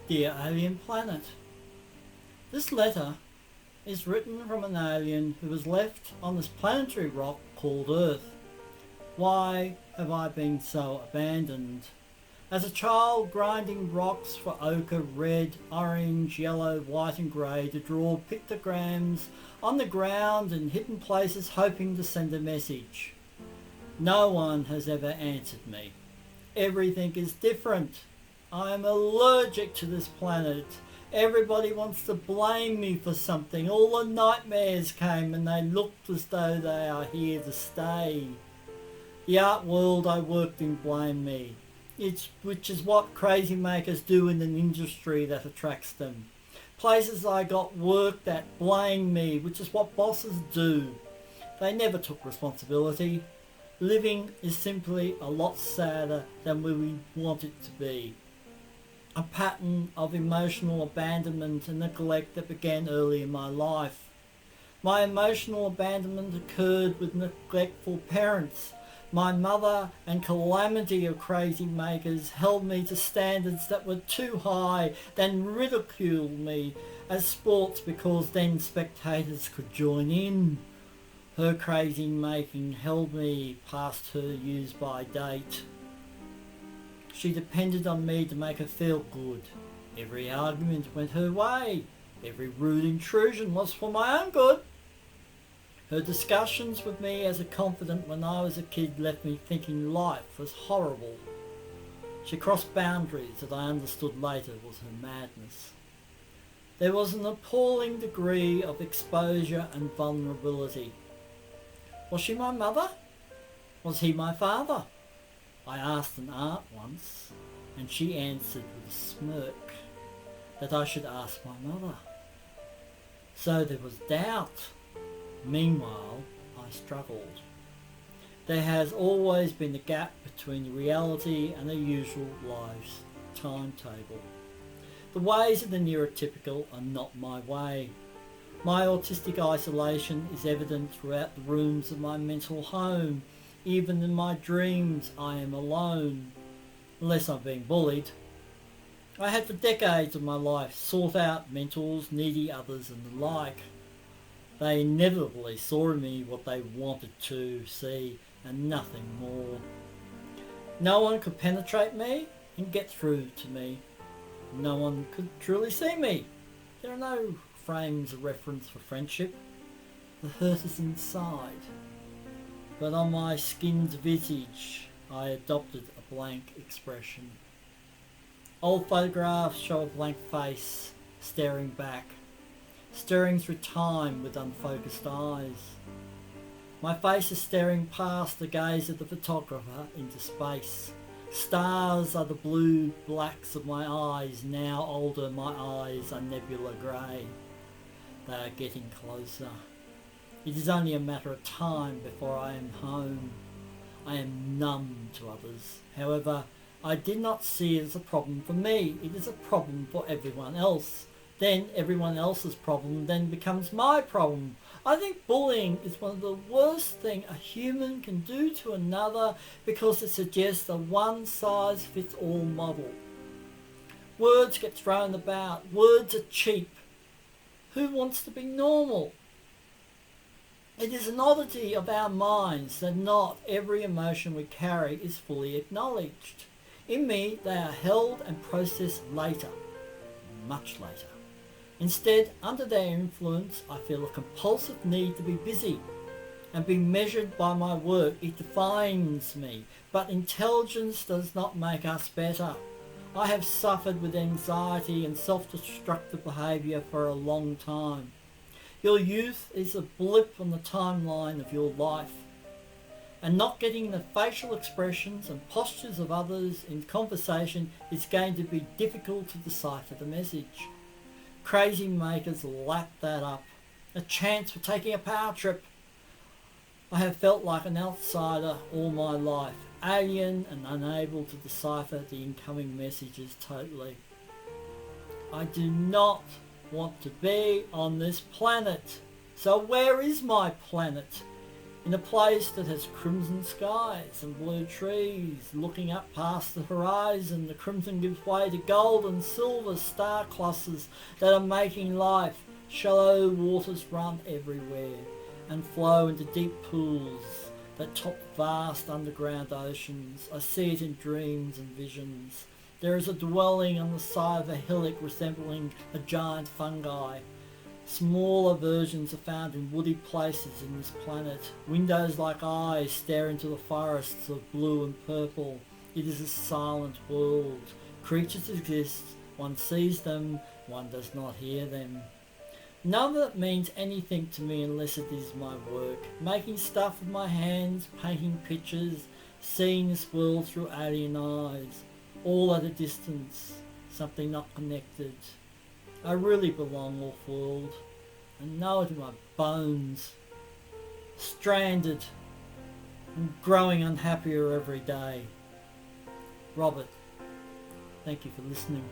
Dear Alien Planet, this letter is written from an alien who was left on this planetary rock called Earth. Why have I been so abandoned? As a child, grinding rocks for ochre, red, orange, yellow, white and grey to draw pictograms on the ground in hidden places, hoping to send a message. No one has ever answered me. Everything is different. I am allergic to this planet. Everybody wants to blame me for something. All the nightmares came and they looked as though they are here to stay. The art world I worked in blamed me, which is what crazy makers do in an industry that attracts them. Places I got worked at blamed me, which is what bosses do. They never took responsibility. Living is simply a lot sadder than we want it to be. A pattern of emotional abandonment and neglect that began early in my life. My emotional abandonment occurred with neglectful parents. My mother and calamity of crazy makers held me to standards that were too high, then ridiculed me as sports because then spectators could join in. Her crazy making held me past her use-by date. She depended on me to make her feel good. Every argument went her way. Every rude intrusion was for my own good. Her discussions with me as a confidant when I was a kid left me thinking life was horrible. She crossed boundaries that I understood later was her madness. There was an appalling degree of exposure and vulnerability. Was she my mother? Was he my father? I asked an aunt once, and she answered with a smirk that I should ask my mother. So there was doubt. Meanwhile, I struggled. There has always been a gap between the reality and the usual life's timetable. The ways of the neurotypical are not my way. My autistic isolation is evident throughout the rooms of my mental home. Even in my dreams, I am alone, unless I'm being bullied. I had for decades of my life sought out mentors, needy others and the like. They inevitably saw in me what they wanted to see and nothing more. No one could penetrate me and get through to me. No one could truly see me. There are no frames of reference for friendship. The hurt is inside. But on my skinned visage, I adopted a blank expression. Old photographs show a blank face, staring back, staring through time with unfocused eyes. My face is staring past the gaze of the photographer into space. Stars are the blue blacks of my eyes. Now older, my eyes are nebula grey. They are getting closer. It is only a matter of time before I am home. I am numb to others. However, I did not see it as a problem for me. It is a problem for everyone else. Then everyone else's problem then becomes my problem. I think bullying is one of the worst things a human can do to another because it suggests a one-size-fits-all model. Words get thrown about. Words are cheap. Who wants to be normal? It is an oddity of our minds that not every emotion we carry is fully acknowledged. In me, they are held and processed later, much later. Instead, under their influence, I feel a compulsive need to be busy and be measured by my work. It defines me, but intelligence does not make us better. I have suffered with anxiety and self-destructive behaviour for a long time. Your youth is a blip on the timeline of your life, and not getting the facial expressions and postures of others in conversation is going to be difficult to decipher the message. Crazy makers lap that up. A chance for taking a power trip. I have felt like an outsider all my life, alien and unable to decipher the incoming messages totally. I do not want to be on this planet. So where is my planet? in a place that has crimson skies and blue trees. Looking up past the horizon, the crimson gives way to gold and silver star clusters that are making life. Shallow waters run everywhere and flow into deep pools that top vast underground oceans. I see it in dreams and visions. There is a dwelling on the side of a hillock resembling a giant fungi. Smaller versions are found in woody places in this planet. Windows like eyes stare into the forests of blue and purple. It is a silent world. Creatures exist. One sees them. One does not hear them. None of it means anything to me unless it is my work. Making stuff with my hands, painting pictures, seeing this world through alien eyes. All at a distance. Something not connected. I really belong off-world. I know it in my bones. Stranded and growing unhappier every day. Robert, thank you for listening.